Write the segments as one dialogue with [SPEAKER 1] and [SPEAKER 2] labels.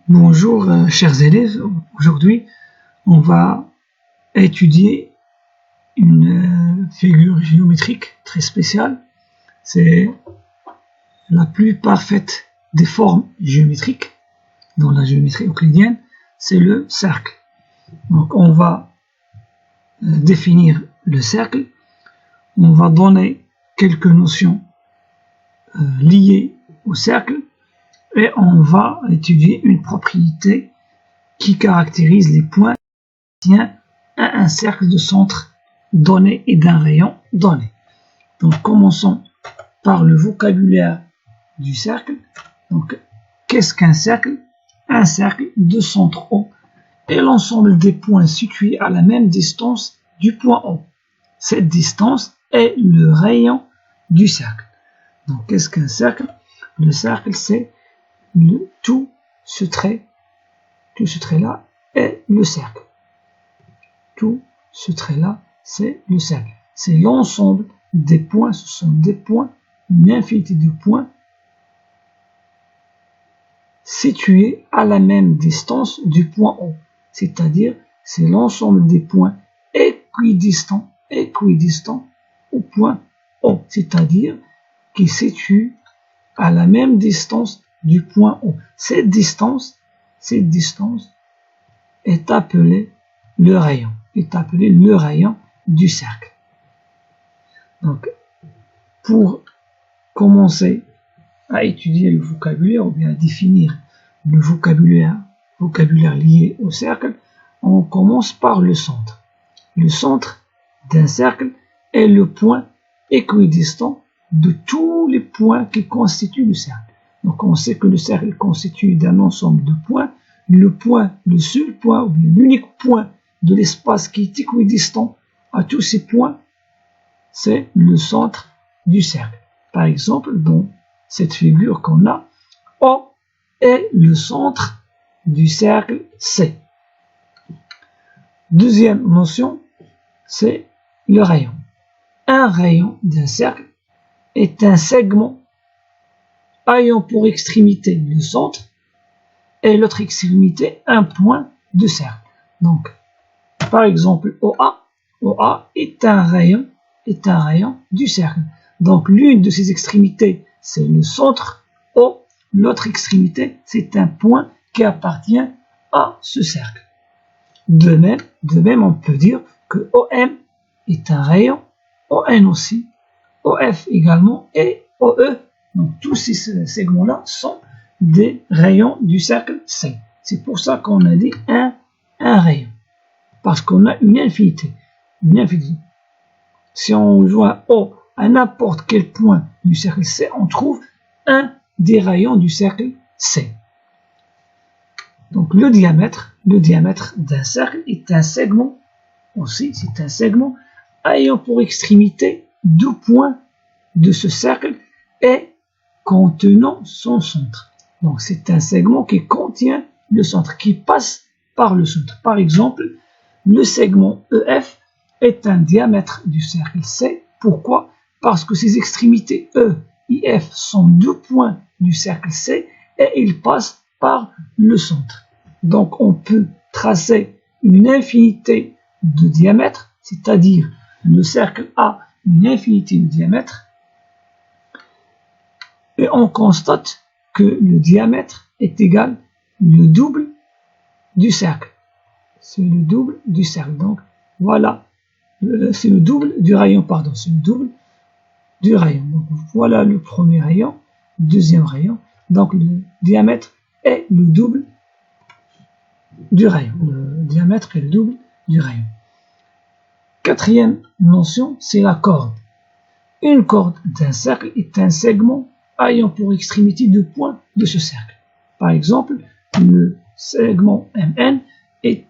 [SPEAKER 1] Bonjour chers élèves, aujourd'hui on va étudier une figure géométrique très spéciale. C'est la plus parfaite des formes géométriques dans la géométrie euclidienne, c'est le cercle. Donc on va définir le cercle, on va donner quelques notions liées au cercle et on va étudier une propriété qui caractérise les points qui appartiennent à un cercle de centre donné et d'un rayon donné. Donc commençons par le vocabulaire du cercle. Donc qu'est-ce qu'un cercle? Un cercle de centre O est l'ensemble des points situés à la même distance du point O. Cette distance est le rayon du cercle. Donc qu'est-ce qu'un cercle? Le cercle, c'est tout ce trait-là est le cercle. Tout ce trait-là, c'est le cercle. C'est l'ensemble des points, ce sont des points, une infinité de points situés à la même distance du point O. C'est-à-dire, c'est l'ensemble des points équidistants au point O. C'est-à-dire, qui situent à la même distance du point O. Cette distance est appelée le rayon, du cercle. Donc, pour commencer à étudier le vocabulaire ou bien à définir le vocabulaire lié au cercle, on commence par le centre. Le centre d'un cercle est le point équidistant de tous les points qui constituent le cercle. Donc on sait que le cercle est constitué d'un ensemble de points. Le seul point ou l'unique point de l'espace qui est équidistant à tous ces points, c'est le centre du cercle. Par exemple, dans cette figure qu'on a, O est le centre du cercle C. Deuxième notion, c'est le rayon. Un rayon d'un cercle est un segment ayant pour extrémité le centre et l'autre extrémité un point de cercle. Donc, par exemple, OA est un rayon du cercle. Donc, l'une de ses extrémités, c'est le centre O, l'autre extrémité, c'est un point qui appartient à ce cercle. De même, on peut dire que OM est un rayon, ON aussi, OF également et OE. Donc tous ces segments-là sont des rayons du cercle C. C'est pour ça qu'on a dit un rayon. Parce qu'on a une infinité. Si on joint O à n'importe quel point du cercle C, on trouve un des rayons du cercle C. Donc le diamètre d'un cercle est un segment aussi, c'est un segment ayant pour extrémité deux points de ce cercle et contenant son centre. Donc c'est un segment qui contient le centre, qui passe par le centre. Par exemple, le segment EF est un diamètre du cercle C. Pourquoi? Parce que ses extrémités E et F sont deux points du cercle C et ils passent par le centre. Donc on peut tracer une infinité de diamètres, c'est-à-dire le cercle a une infinité de diamètres, et on constate que le diamètre est égal le double du cercle. C'est le double du cercle. Donc voilà, c'est le double du rayon, pardon, c'est le double du rayon. Donc voilà le premier rayon, deuxième rayon. Donc le diamètre est le double du rayon. Le diamètre est le double du rayon. Quatrième notion, c'est la corde. Une corde d'un cercle est un segment ayant pour extrémité deux points de ce cercle. Par exemple, le segment MN est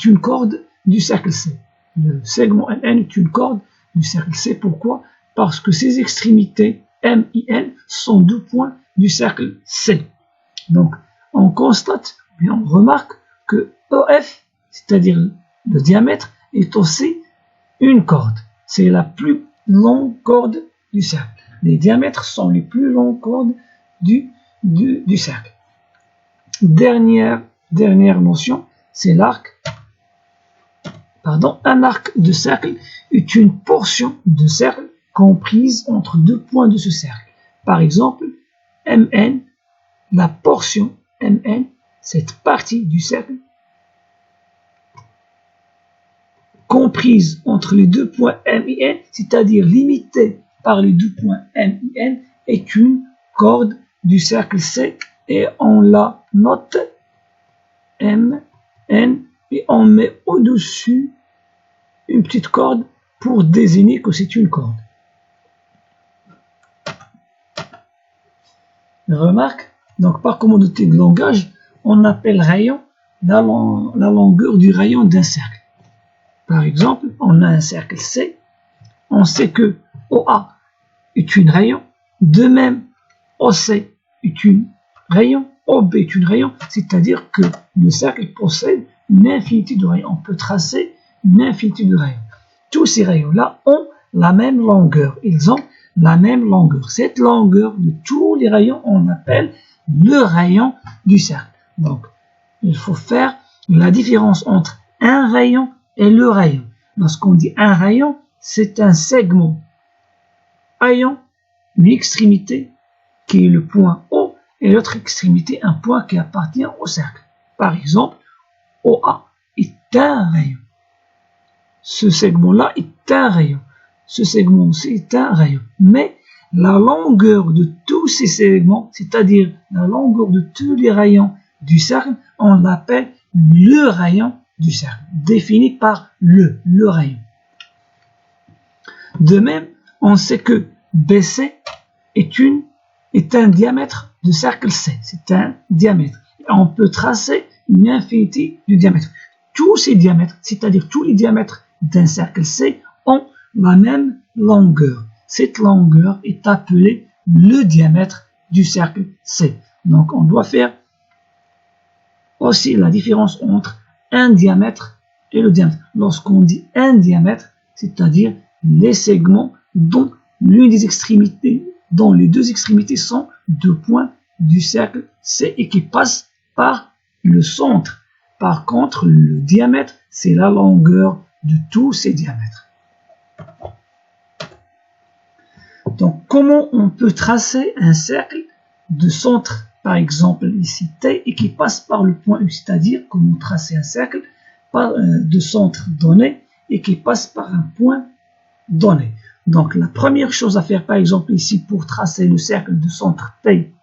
[SPEAKER 1] une corde du cercle C. Le segment MN est une corde du cercle C. Pourquoi? Parce que ses extrémités M et N sont deux points du cercle C. Donc, on constate, bien on remarque que OF, c'est-à-dire le diamètre, est aussi une corde. C'est la plus longue corde du cercle. Les diamètres sont les plus longues cordes du cercle. Dernière notion, c'est l'arc. Pardon, un arc de cercle est une portion de cercle comprise entre deux points de ce cercle. Par exemple, MN, la portion MN, cette partie du cercle comprise entre les deux points M et N, c'est-à-dire limitée par les deux points M et N, est une corde du cercle C et on la note M, N et on met au-dessus une petite corde pour désigner que c'est une corde. Remarque, donc par commodité de langage, on appelle rayon la longueur du rayon d'un cercle. Par exemple, on a un cercle C, on sait que OA est une rayon, de même OC est une rayon, OB est une rayon, c'est-à-dire que le cercle possède une infinité de rayons. On peut tracer une infinité de rayons. Tous ces rayons-là ont la même longueur. Ils ont la même longueur. Cette longueur de tous les rayons, on appelle le rayon du cercle. Donc, il faut faire la différence entre un rayon et le rayon. Lorsqu'on dit un rayon, c'est un segment ayant une extrémité qui est le point O et l'autre extrémité un point qui appartient au cercle. Par exemple, OA est un rayon. Ce segment-là est un rayon. Ce segment aussi est un rayon. Mais la longueur de tous ces segments, c'est-à-dire la longueur de tous les rayons du cercle, on l'appelle le rayon du cercle, défini par le rayon. De même, on sait que BC est un diamètre de cercle C. C'est un diamètre. On peut tracer une infinité de diamètres. Tous ces diamètres, c'est-à-dire tous les diamètres d'un cercle C, ont la même longueur. Cette longueur est appelée le diamètre du cercle C. Donc, on doit faire aussi la différence entre un diamètre et le diamètre. Lorsqu'on dit un diamètre, c'est-à-dire les segments dont les deux extrémités sont deux points du cercle C et qui passent par le centre. Par contre, le diamètre, c'est la longueur de tous ces diamètres. Donc, comment on peut tracer un cercle de centre, par exemple ici T, et qui passe par le point U, c'est-à-dire comment tracer un cercle de centre donné et qui passe par un point donné. Donc, la première chose à faire, par exemple ici, pour tracer le cercle de centre T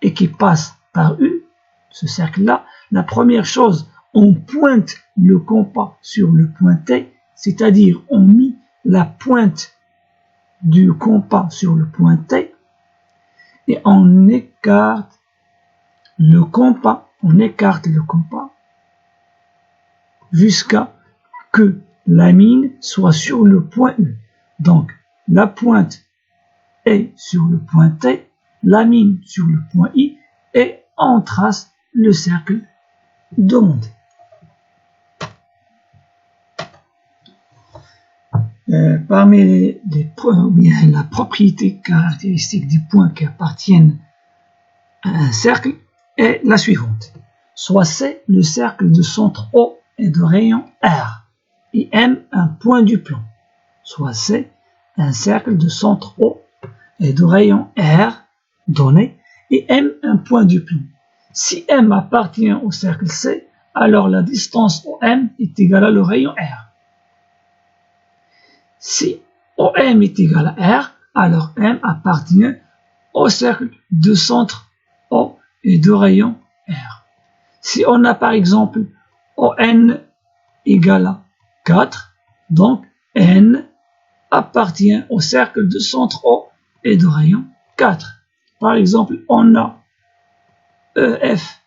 [SPEAKER 1] et qui passe par U, ce cercle-là, la première chose, on pointe le compas sur le point T, c'est-à-dire on met la pointe du compas sur le point T et on écarte le compas jusqu'à que la mine soit sur le point U. Donc, la pointe est sur le point T, la mine sur le point I, et on trace le cercle demandé. Parmi la propriété caractéristique des points qui appartiennent à un cercle est la suivante. Soit C, le cercle de centre O et de rayon R, et M, un point du plan. Soit C, un cercle de centre O et de rayon R donné, et M, un point du plan. Si M appartient au cercle C, alors la distance OM est égale à le rayon R. Si OM est égal à R, alors M appartient au cercle de centre O et de rayon R. Si on a par exemple ON égale à 4, donc N appartient au cercle de centre O et de rayon 4. Par exemple, on a EF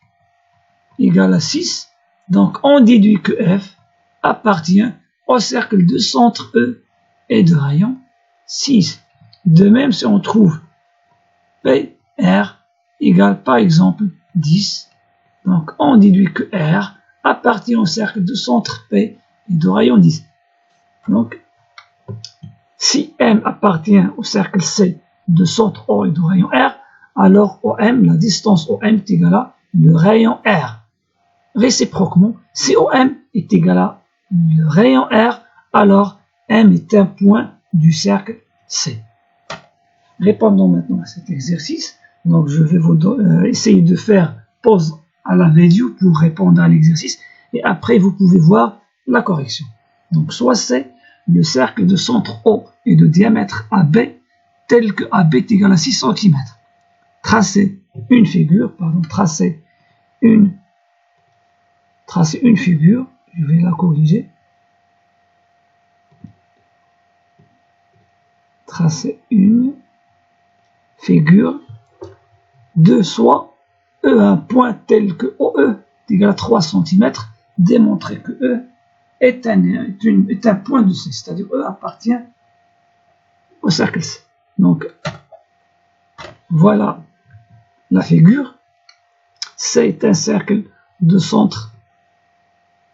[SPEAKER 1] égale à 6, donc on déduit que F appartient au cercle de centre E et de rayon 6. De même, si on trouve PR égale par exemple 10, donc on déduit que R appartient au cercle de centre P et de rayon 10. Donc, si M appartient au cercle C de centre O et de rayon R, alors OM, la distance OM est égale à le rayon R. Réciproquement, si OM est égal à le rayon R, alors M est un point du cercle C. Répondons maintenant à cet exercice. Donc je vais essayer de faire pause à la vidéo pour répondre à l'exercice et après vous pouvez voir la correction. Donc soit c'est le cercle de centre O et de diamètre AB tel que AB est égal à 6 cm. Tracez une figure, tracez une figure, je vais la corriger. Tracer une figure de soit E un point tel que OE est égal à 3 cm, démontrer que E est un point de C, c'est-à-dire E appartient au cercle C. Donc, voilà la figure. C est un cercle de centre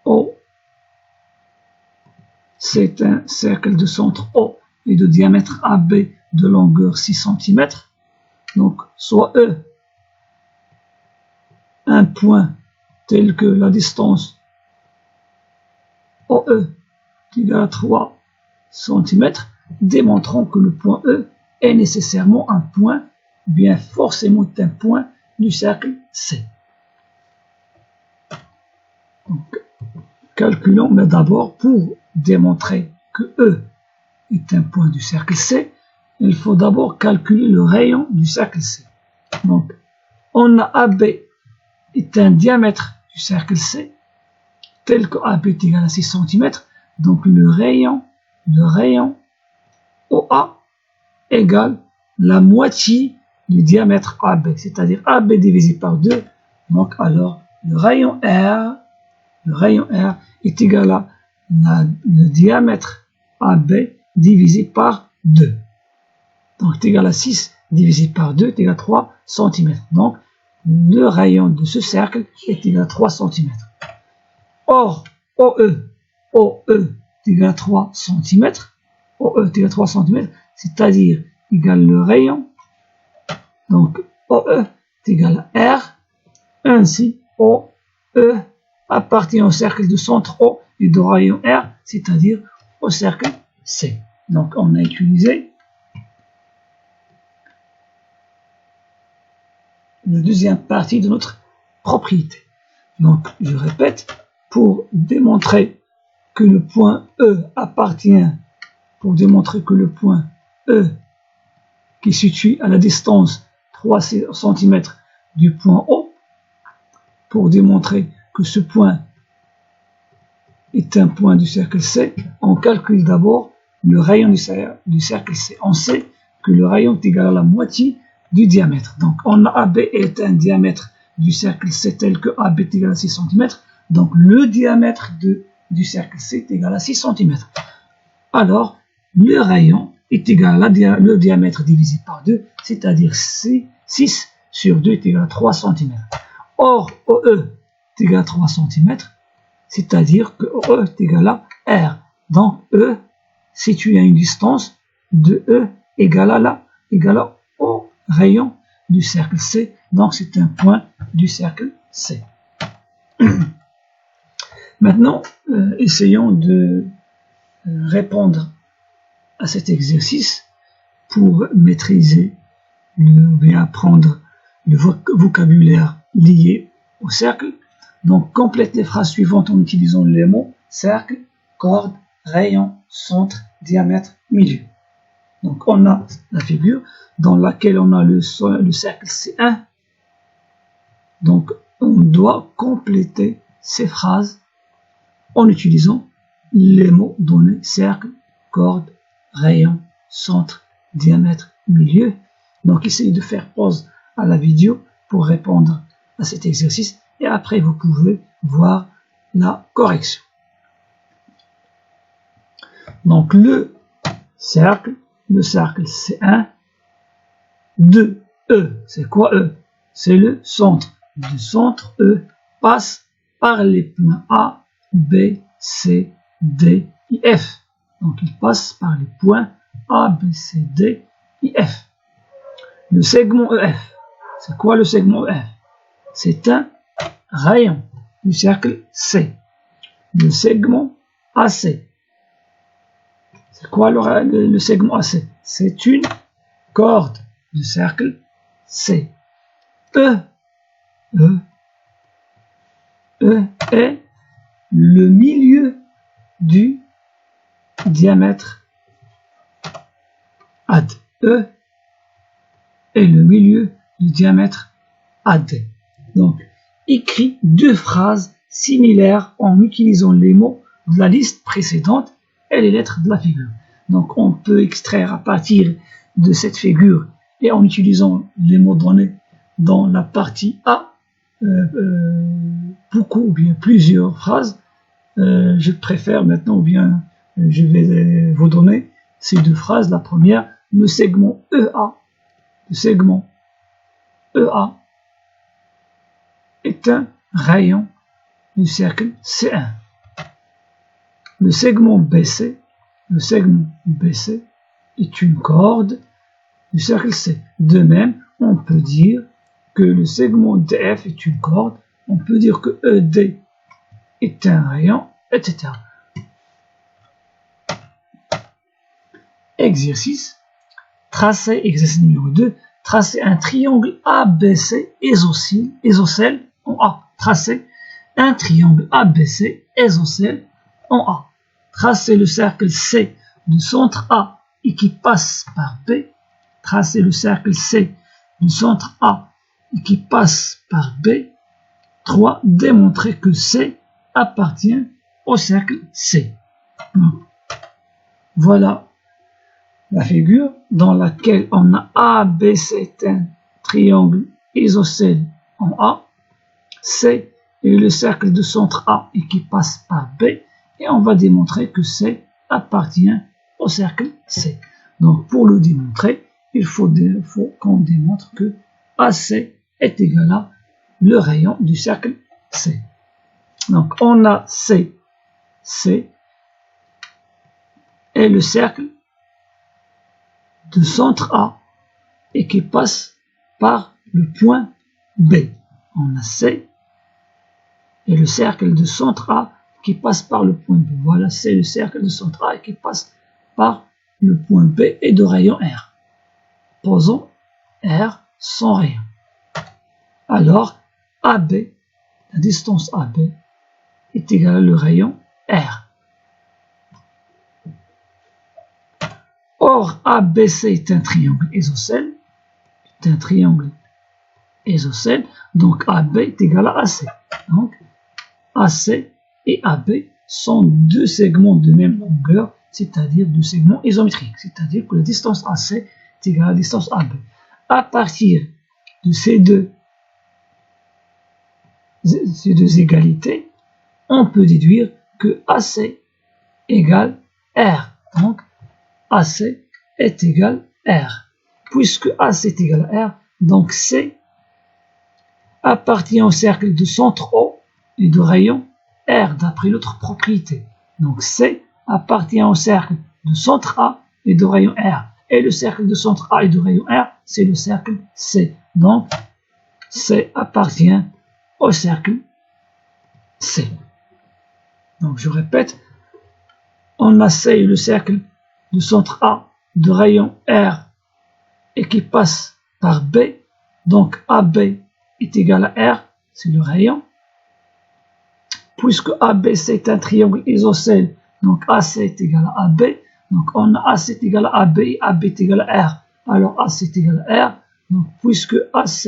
[SPEAKER 1] O. C'est un cercle de centre O et de diamètre AB de longueur 6 cm. Donc, soit E, un point tel que la distance OE est égale à 3 cm, démontrant que le point E est nécessairement un point, bien forcément un point du cercle C. Donc, calculons, mais d'abord, pour démontrer que E est un point du cercle C, il faut d'abord calculer le rayon du cercle C. Donc, on a AB est un diamètre du cercle C, tel que AB est égal à 6 cm, donc le rayon OA égale la moitié du diamètre AB, c'est-à-dire AB divisé par 2, donc alors le rayon R est égal à le diamètre AB divisé par 2. Donc c'est égal à 6 divisé par 2 est égal à 3 cm. Donc le rayon de ce cercle est égal à 3 cm. Or, OE est égal à 3 cm. OE est égal à 3 cm, c'est-à-dire égal le rayon. Donc OE est égal à R. Ainsi, OE appartient au cercle de centre O et de rayon R, c'est-à-dire au cercle C. Donc on a utilisé la deuxième partie de notre propriété. Donc je répète, pour démontrer que le point E appartient, pour démontrer que le point E qui se situe à la distance 3 cm du point O, pour démontrer que ce point est un point du cercle C, on calcule d'abord le rayon du cercle C. On sait que le rayon est égal à la moitié du diamètre. Donc, on a AB est un diamètre du cercle C tel que AB est égal à 6 cm. Donc, le diamètre du cercle C est égal à 6 cm. Alors, le rayon est égal à le diamètre divisé par 2, c'est-à-dire 6 sur 2 est égal à 3 cm. Or, OE est égal à 3 cm, c'est-à-dire que OE est égal à R. Donc, E situé à une distance de E égale au rayon du cercle C. Donc, c'est un point du cercle C. Maintenant, essayons de répondre à cet exercice pour maîtriser bien apprendre le vocabulaire lié au cercle. Donc, complète les phrases suivantes en utilisant les mots cercle, corde, rayon, centre, diamètre, milieu. Donc, on a la figure dans laquelle on a le cercle C1. Donc, on doit compléter ces phrases en utilisant les mots donnés cercle, corde, rayon, centre, diamètre, milieu. Donc, essayez de faire pause à la vidéo pour répondre à cet exercice et après vous pouvez voir la correction. Donc, le cercle C1 de E. C'est quoi E? C'est le centre. Du centre E passe par les points A, B, C, D, I, F. Donc, il passe par les points A, B, C, D, I, F. Le segment EF. C'est quoi le segment EF? c'est un rayon du cercle C. Le segment AC. C'est quoi le segment AC? C'est une corde du cercle C. E est le milieu du diamètre AD. E est le milieu du diamètre AD. Donc, écris deux phrases similaires en utilisant les mots de la liste précédente et les lettres de la figure. Donc, on peut extraire à partir de cette figure et en utilisant les mots donnés dans la partie A, beaucoup ou bien plusieurs phrases. Je préfère maintenant, ou bien je vais vous donner ces deux phrases. La première, le segment EA est un rayon du cercle C1. Le segment BC est une corde du cercle C. De même, on peut dire que le segment DF est une corde, on peut dire que ED est un rayon, etc. Exercice numéro 2. Tracez un triangle ABC isocèle en A. Tracez un triangle ABC isocèle en A. Tracez le cercle C du centre A et qui passe par B. Tracez le cercle C du centre A et qui passe par B. 3. Démontrez que C appartient au cercle C. Voilà la figure dans laquelle on a ABC est un triangle isocèle en A. C est le cercle de centre A et qui passe par B. Et on va démontrer que C appartient au cercle C. Donc pour le démontrer, il faut qu'on démontre que AC est égal à le rayon du cercle C. Donc on a C est le cercle de centre A et qui passe par le point B. On a C et le cercle de centre A qui passe par le point B. Voilà, c'est le cercle de centre A qui passe par le point B et de rayon R. Posons R sans rayon. Alors, AB, la distance AB, est égale au rayon R. Or, ABC est un triangle isocèle. Donc AB est égal à AC. Donc, AC et AB sont deux segments de même longueur, c'est-à-dire deux segments isométriques. C'est-à-dire que la distance AC est égale à la distance AB. À partir de ces deux égalités, on peut déduire que AC égale R. Donc, AC est égal à R. Puisque AC est égal à R, donc C appartient au cercle de centre O et de rayon R d'après l'autre propriété. Donc C appartient au cercle de centre A et de rayon R. Et le cercle de centre A et de rayon R, c'est le cercle C. Donc C appartient au cercle C. Donc je répète, on a C, le cercle de centre A de rayon R et qui passe par B. Donc AB est égal à R, c'est le rayon. Puisque ABC est un triangle isocèle, donc AC est égal à AB. Donc on a AC est égal à AB et AB est égal à R. Alors AC est égal à R. Donc puisque AC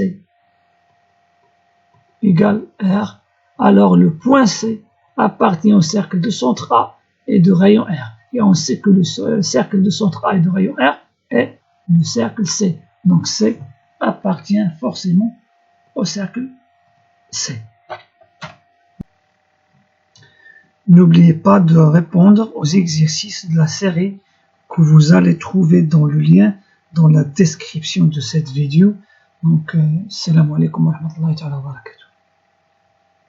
[SPEAKER 1] égale R, alors le point C appartient au cercle de centre A et de rayon R. Et on sait que le cercle de centre A et de rayon R est le cercle C. Donc C appartient forcément au cercle C. N'oubliez pas de répondre aux exercices de la série que vous allez trouver dans le lien dans la description de cette vidéo. Donc, salam alaikum wa rahmatullahi wa barakatuh.